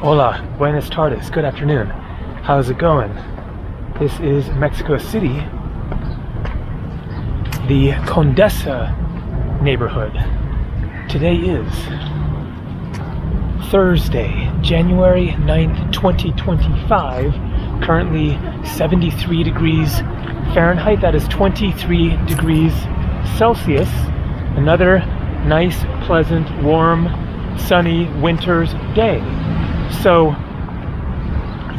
Hola, buenas tardes, good afternoon. How's it going? This is Mexico City, the Condesa neighborhood. Today is Thursday, January 9th, 2025. Currently 73 degrees Fahrenheit, that is 23 degrees Celsius. Another nice, pleasant, warm, sunny winter's day. So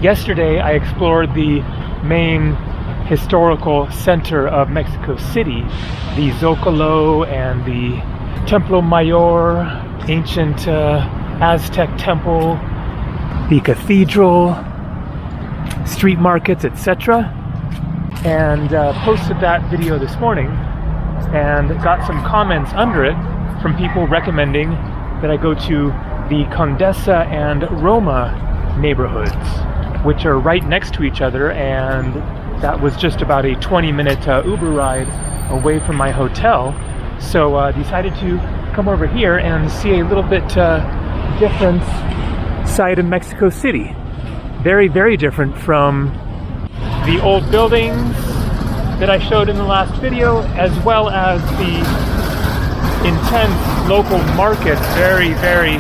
yesterday I explored the main historical center of Mexico City, the Zocalo and the Templo Mayor, ancient Aztec temple, the cathedral, street markets, etc. And posted that video this morning and got some comments under it from people recommending that I go to the Condesa and Roma neighborhoods, which are right next to each other, and that was just about a 20-minute Uber ride away from my hotel. So decided to come over here and see a little bit different side of Mexico City. Very, very different from the old buildings that I showed in the last video, as well as the intense local markets. Very, very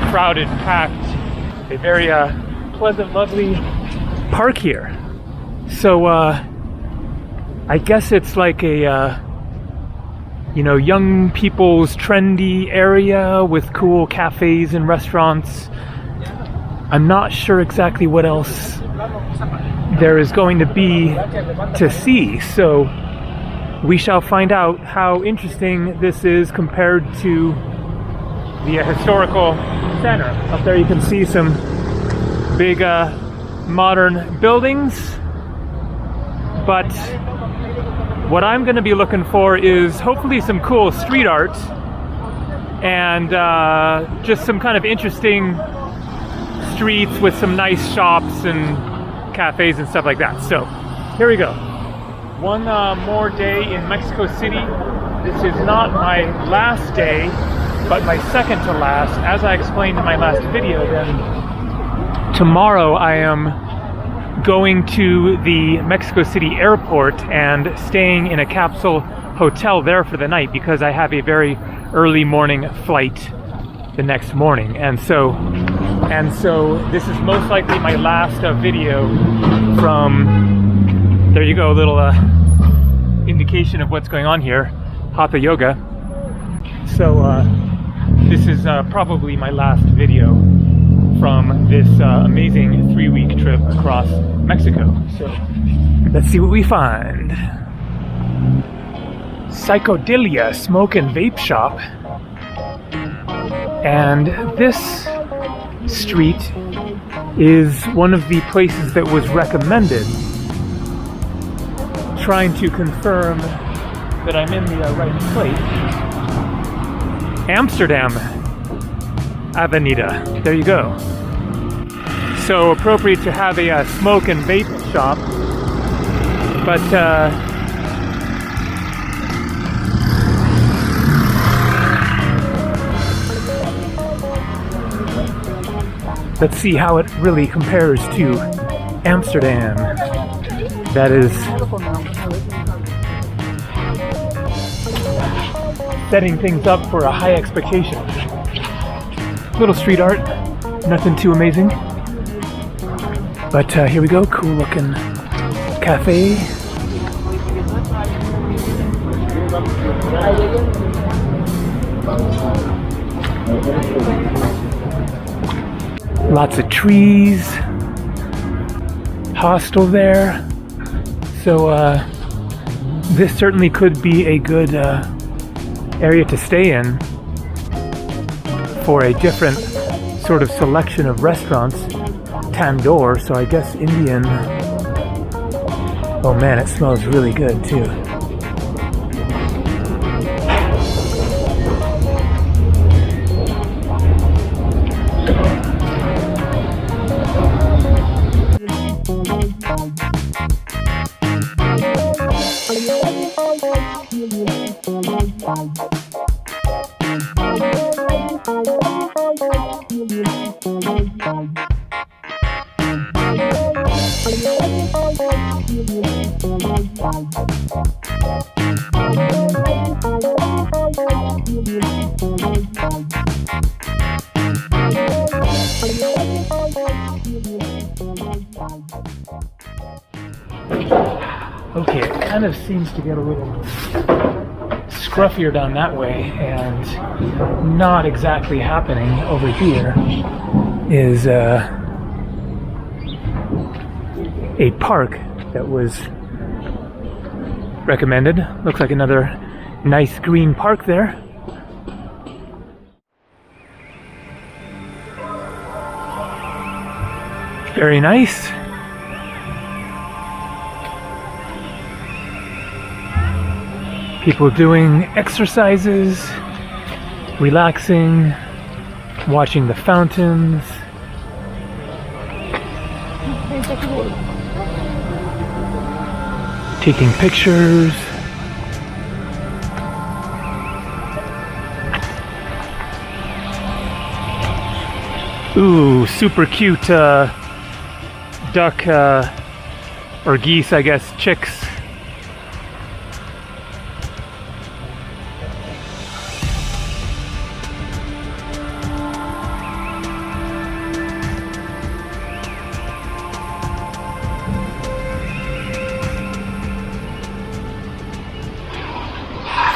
crowded, packed, a very pleasant, lovely park here. So I guess it's like a young people's trendy area with cool cafes and restaurants. I'm not sure exactly what else there is going to be to see, so we shall find out how interesting this is compared to the historical center. Up there you can see some big modern buildings, but what I'm going to be looking for is hopefully some cool street art and just some kind of interesting streets with some nice shops and cafes and stuff like that. So here we go. One more day in Mexico City. This is not my last day, but my second to last. As I explained in my last video, then tomorrow I am going to the Mexico City airport and staying in a capsule hotel there for the night because I have a very early morning flight the next morning. And so this is most likely my last video from, there you go, a little indication of what's going on here, Hatha Yoga. So this is probably my last video from this amazing 3-week trip across Mexico. So let's see what we find. Psychedelia Smoke and Vape Shop. And this street is one of the places that was recommended. Trying to confirm that I'm in the right place. Amsterdam Avenida. There you go. So appropriate to have a smoke and vape shop, but let's see how it really compares to Amsterdam. That is setting things up for a high expectation. Little street art, nothing too amazing. But here we go, cool looking cafe. Lots of trees. Hostel there. So this certainly could be a good area to stay in for a different sort of selection of restaurants. Tandoor, so I guess Indian. Oh man, it smells really good too. kind of seems to get a little scruffier down that way, and not exactly happening over here is a park that was recommended. Looks like another nice green park there. Very nice. People doing exercises, relaxing, watching the fountains. Taking pictures. Ooh, super cute duck or geese, I guess, chicks.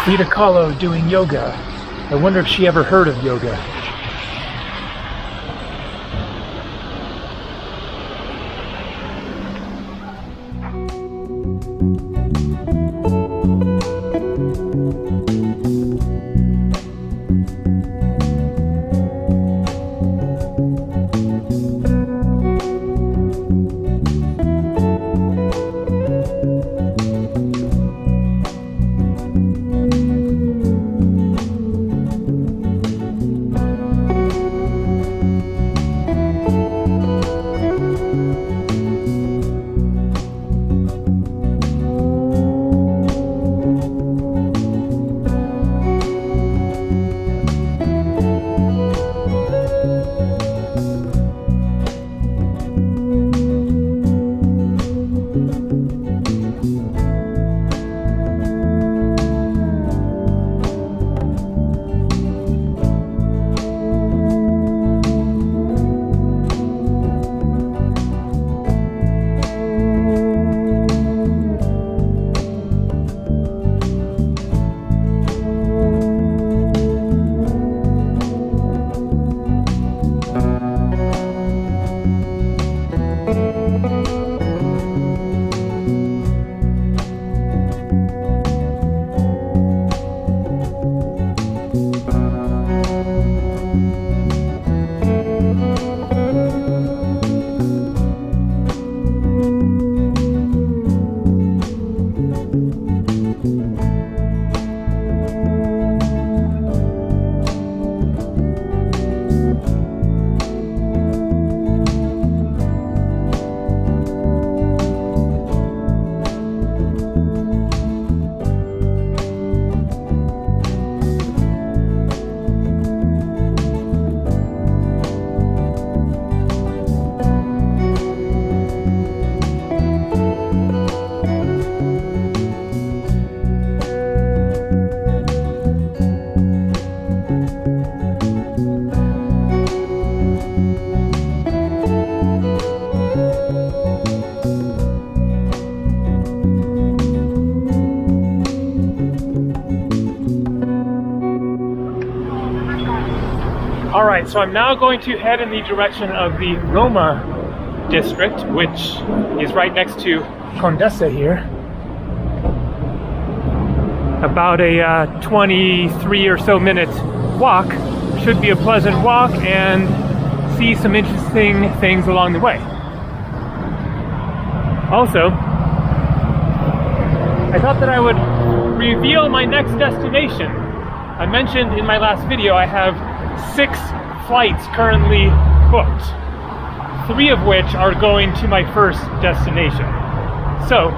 Frida Kahlo doing yoga. I wonder if she ever heard of yoga. Alright, so I'm now going to head in the direction of the Roma district, which is right next to Condesa here. About a 23 or so minute walk. Should be a pleasant walk and see some interesting things along the way. Also, I thought that I would reveal my next destination. I mentioned in my last video I have 6 flights currently booked, 3 of which are going to my first destination. So,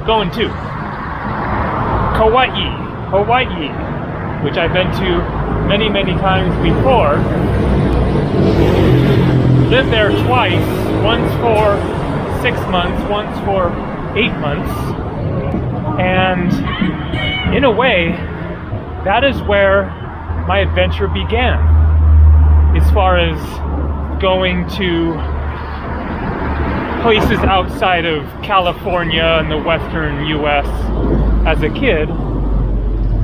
going to Hawaii, which I've been to many, many times before. Lived there twice, once for 6 months, once for 8 months. And in a way, that is where my adventure began. As far as going to places outside of California and the western US as a kid.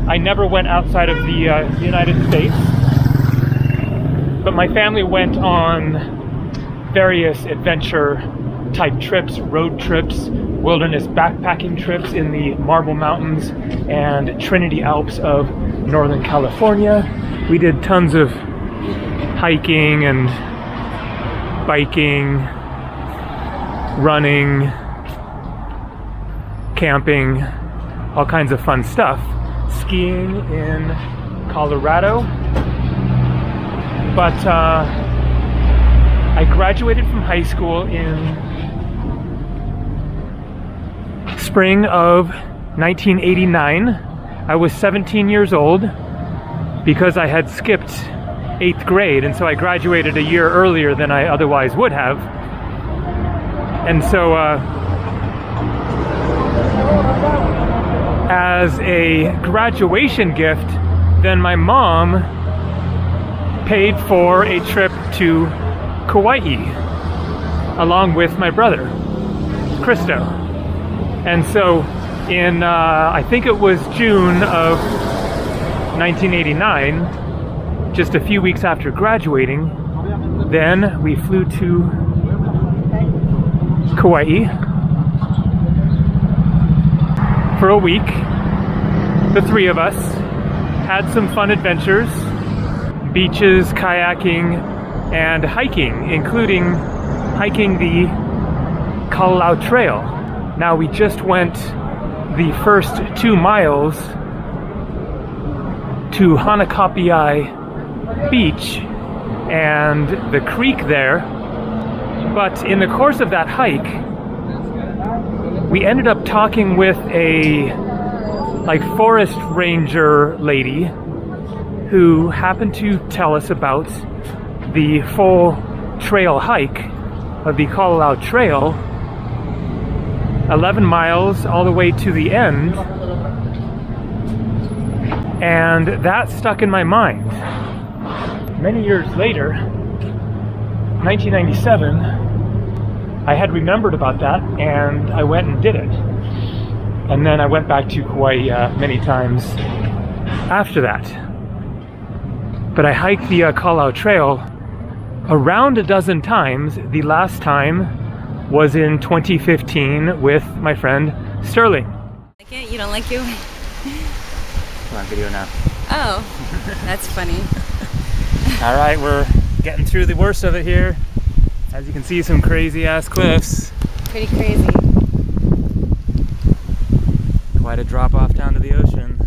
I never went outside of the United States, but my family went on various adventure type trips, road trips, wilderness backpacking trips in the Marble Mountains and Trinity Alps of Northern California. We did tons of hiking and biking, running, camping, all kinds of fun stuff. Skiing in Colorado. But I graduated from high school in spring of 1989. I was 17 years old because I had skipped 8th grade, and so I graduated a year earlier than I otherwise would have. And so as a graduation gift, then my mom paid for a trip to Kauai along with my brother, Christo. And so in, I think it was June of 1989, just a few weeks after graduating, then we flew to Kauai for a week. The three of us had some fun adventures, beaches, kayaking, and hiking, including hiking the Kalalau Trail. Now we just went the first 2 miles to Hanakapiai Beach and the creek there, but in the course of that hike, we ended up talking with a forest ranger lady who happened to tell us about the full trail hike of the Kalalau Trail, 11 miles all the way to the end, and that stuck in my mind. Many years later, 1997, I had remembered about that and I went and did it. And then I went back to Kauai many times after that. But I hiked the Kalalau Trail around a dozen times. The last time was in 2015 with my friend Sterling. Like it? You don't like you? We're on video now. Oh, that's funny. All right, we're getting through the worst of it here. As you can see, some crazy ass cliffs. Pretty crazy. Quite a drop off down to the ocean.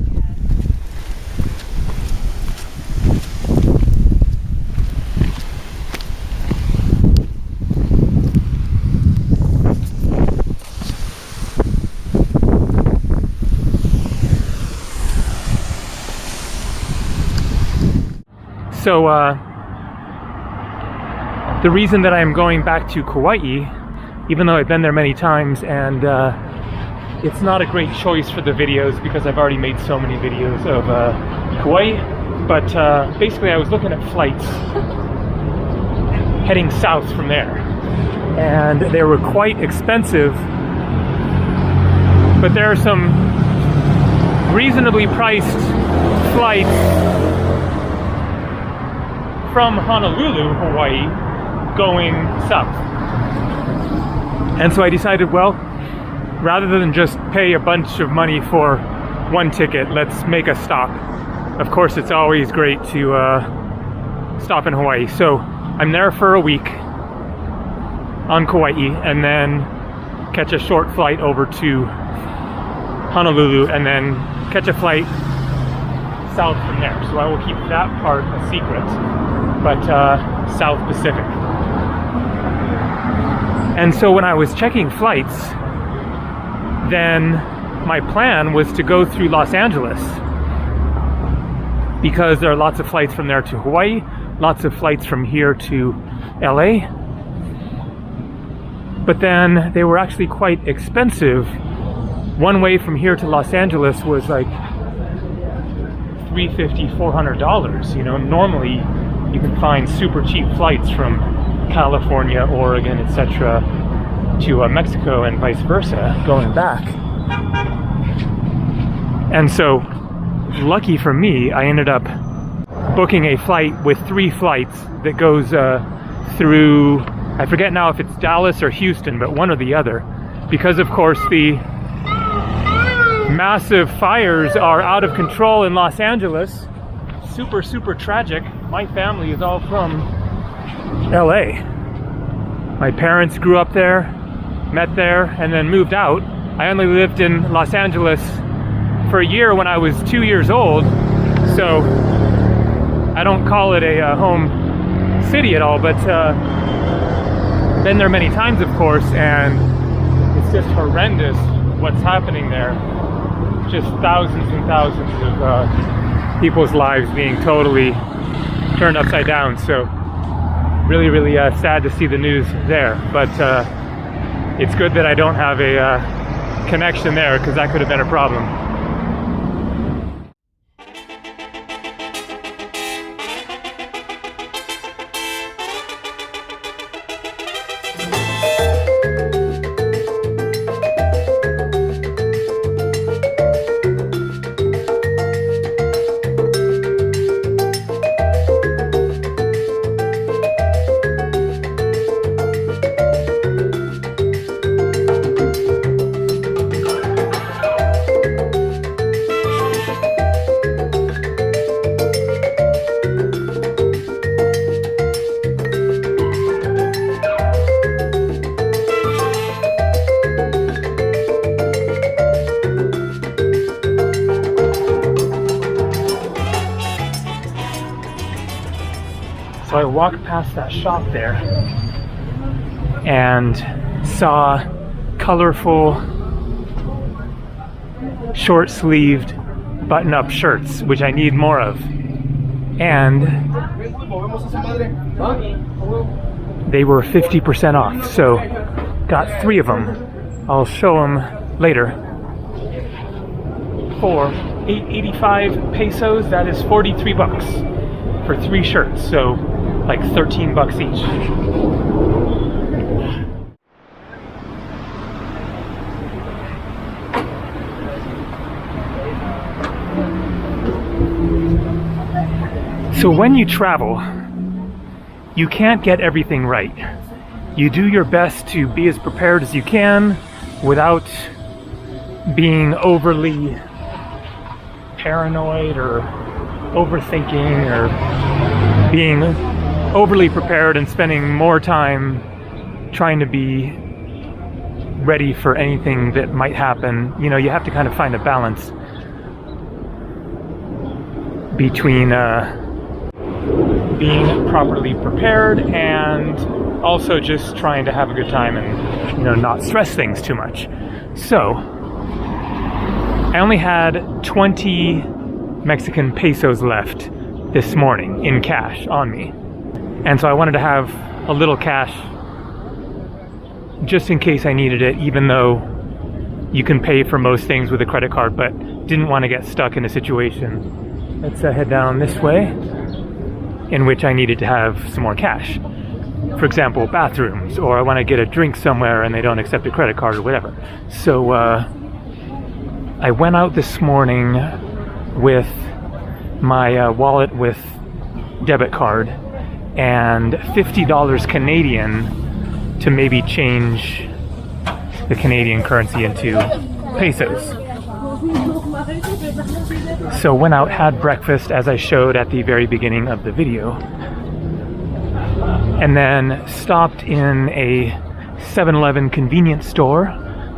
So the reason that I'm going back to Kauai, even though I've been there many times, and it's not a great choice for the videos because I've already made so many videos of Kauai, but basically I was looking at flights heading south from there, and they were quite expensive, but there are some reasonably priced flights from Honolulu, Hawaii, going south. And so I decided, well, rather than just pay a bunch of money for one ticket, let's make a stop. Of course, it's always great to stop in Hawaii. So I'm there for a week on Kauai, and then catch a short flight over to Honolulu, and then catch a flight south from there. So I will keep that part a secret, but South Pacific. And so when I was checking flights, then my plan was to go through Los Angeles, because there are lots of flights from there to Hawaii, lots of flights from here to LA. But then they were actually quite expensive. One way from here to Los Angeles was like $350, $400. You know, normally you can find super cheap flights from California, Oregon, etc. to Mexico and vice versa, going back. And so, lucky for me, I ended up booking a flight with 3 flights that goes through, I forget now if it's Dallas or Houston, but one or the other. Because of course the massive fires are out of control in Los Angeles. Super, super tragic. My family is all from LA. My parents grew up there, met there, and then moved out. I only lived in Los Angeles for a year when I was 2 years old, so I don't call it a home city at all, but been there many times, of course, and it's just horrendous what's happening there. Just thousands and thousands of people's lives being totally turned upside down. So really, really sad to see the news there. But it's good that I don't have a connection there, because that could have been a problem. So I walked past that shop there and saw colorful, short-sleeved, button-up shirts, which I need more of. And they were 50% off, so got 3 of them. I'll show them later. For 885 pesos, that is 43 bucks for 3 shirts, so like 13 bucks each. So when you travel, you can't get everything right. You do your best to be as prepared as you can without being overly paranoid or overthinking or being overly prepared and spending more time trying to be ready for anything that might happen. You know, you have to kind of find a balance between being properly prepared and also just trying to have a good time and, you know, not stress things too much. So I only had 20 Mexican pesos left this morning in cash on me. And so I wanted to have a little cash just in case I needed it, even though you can pay for most things with a credit card, but didn't want to get stuck in a situation. Let's head down this way, in which I needed to have some more cash. For example, bathrooms, or I want to get a drink somewhere and they don't accept a credit card or whatever. So I went out this morning with my wallet with debit card and $50 Canadian to maybe change the Canadian currency into pesos. So went out, had breakfast as I showed at the very beginning of the video, and then stopped in a 7-Eleven convenience store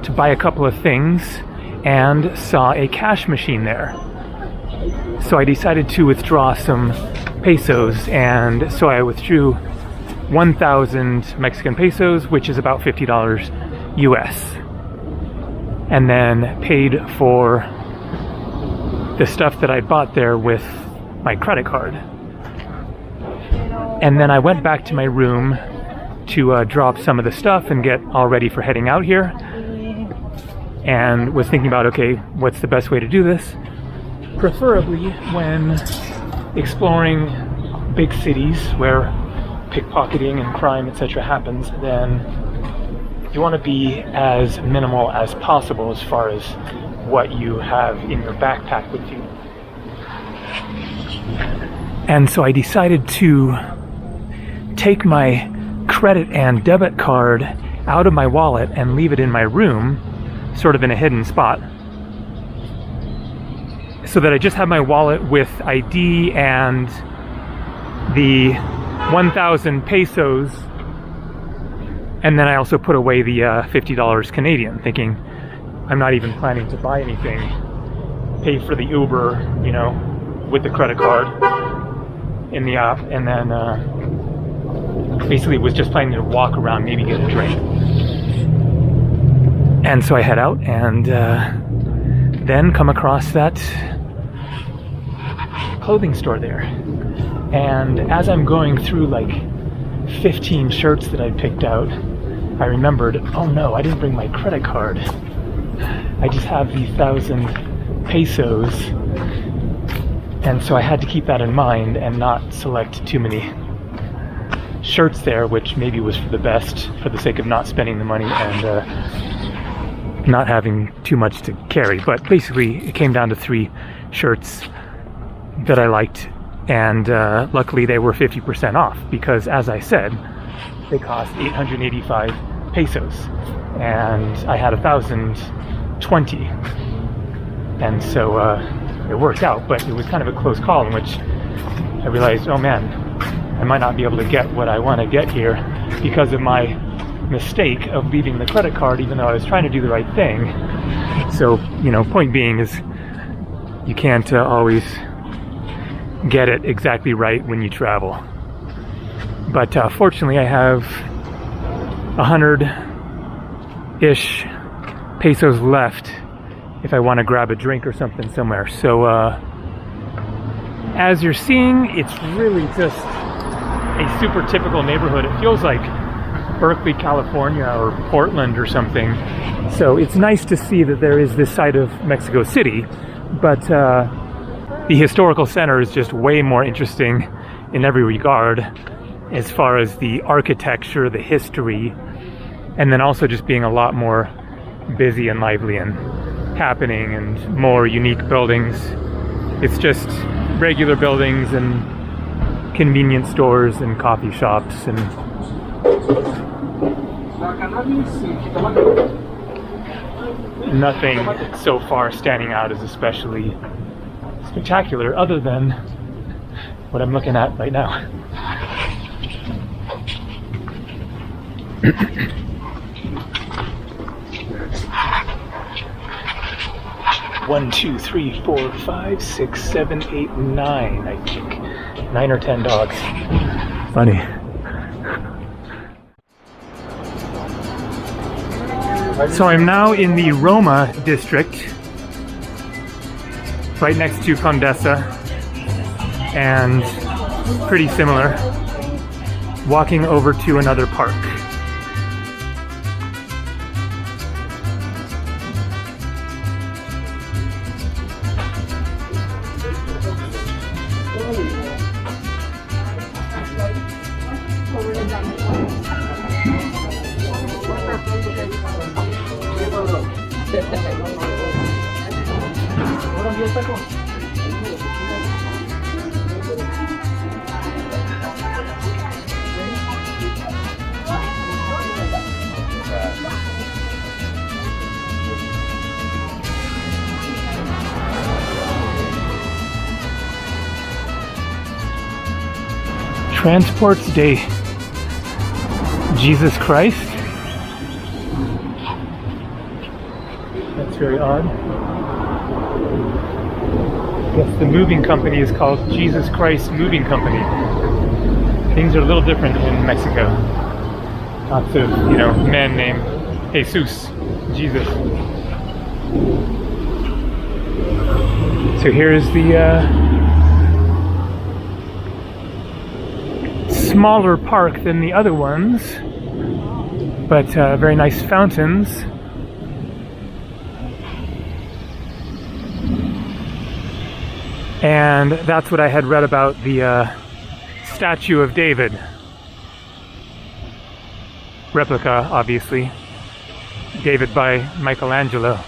to buy a couple of things and saw a cash machine there. So I decided to withdraw some pesos, and so I withdrew 1,000 Mexican pesos, which is about $50 US, and then paid for the stuff that I bought there with my credit card. And then I went back to my room to drop some of the stuff and get all ready for heading out here, and was thinking about, okay, what's the best way to do this? Preferably when exploring big cities where pickpocketing and crime, etc. happens, then you want to be as minimal as possible as far as what you have in your backpack with you. And so I decided to take my credit and debit card out of my wallet and leave it in my room, sort of in a hidden spot, so that I just have my wallet with ID and the 1,000 pesos, and then I also put away the $50 Canadian, thinking I'm not even planning to buy anything, pay for the Uber, you know, with the credit card in the app, and then basically was just planning to walk around, maybe get a drink. And so I head out and then come across that clothing store there. And as I'm going through like 15 shirts that I picked out, I remembered, oh no, I didn't bring my credit card. I just have the 1,000 pesos. And so I had to keep that in mind and not select too many shirts there, which maybe was for the best, for the sake of not spending the money and not having too much to carry. But basically it came down to 3 shirts that I liked, and luckily they were 50% off, because as I said, they cost 885 pesos and I had 1,020, and so it worked out. But it was kind of a close call in which I realized, oh man, I might not be able to get what I want to get here because of my mistake of leaving the credit card, even though I was trying to do the right thing. So, you know, point being is you can't always get it exactly right when you travel. But fortunately I have 100-ish pesos left if I want to grab a drink or something somewhere. So as you're seeing, it's really just a super typical neighborhood. It feels like Berkeley, California, or Portland or something. So it's nice to see that there is this side of Mexico City, but the historical center is just way more interesting in every regard, as far as the architecture, the history, and then also just being a lot more busy and lively and happening and more unique buildings. It's just regular buildings and convenience stores and coffee shops and nothing so far standing out as especially spectacular, other than what I'm looking at right now. 1, 2, 3, 4, 5, 6, 7, 8, 9, I think. 9 or 10 dogs. Funny. So I'm now in the Roma district, right next to Condesa, and pretty similar, walking over to another park. Transports de Jesus Christ. That's very odd. I guess the moving company is called Jesus Christ Moving Company. Things are a little different in Mexico. Lots of, you know, men named Jesus, Jesus. So here's the smaller park than the other ones, but very nice fountains. And that's what I had read about the statue of David. Replica, obviously. David by Michelangelo.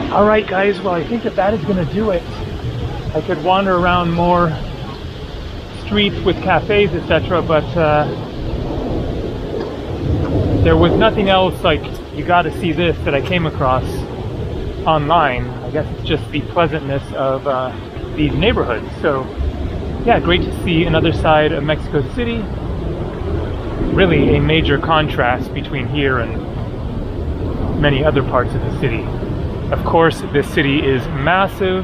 Alright guys, well I think that is going to do it. I could wander around more streets with cafes, etc., but there was nothing else like, you gotta see this, that I came across online. I guess it's just the pleasantness of these neighborhoods. So yeah, great to see another side of Mexico City. Really a major contrast between here and many other parts of the city. Of course, this city is massive,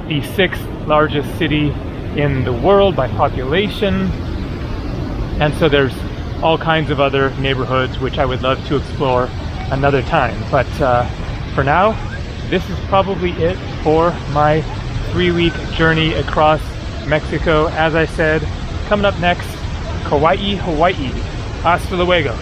the 6th largest city in the world by population, and so there's all kinds of other neighborhoods which I would love to explore another time. But for now, this is probably it for my 3-week journey across Mexico. As I said, coming up next, Kauai, Hawaii. Hasta luego.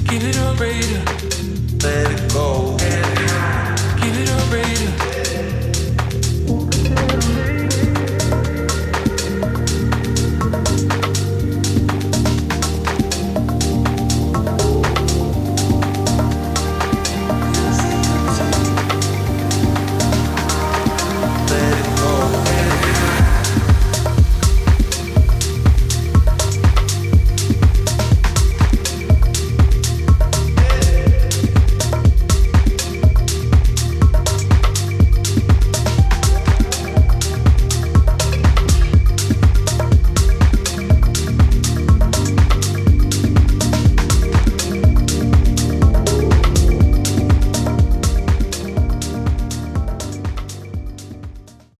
Get it operator.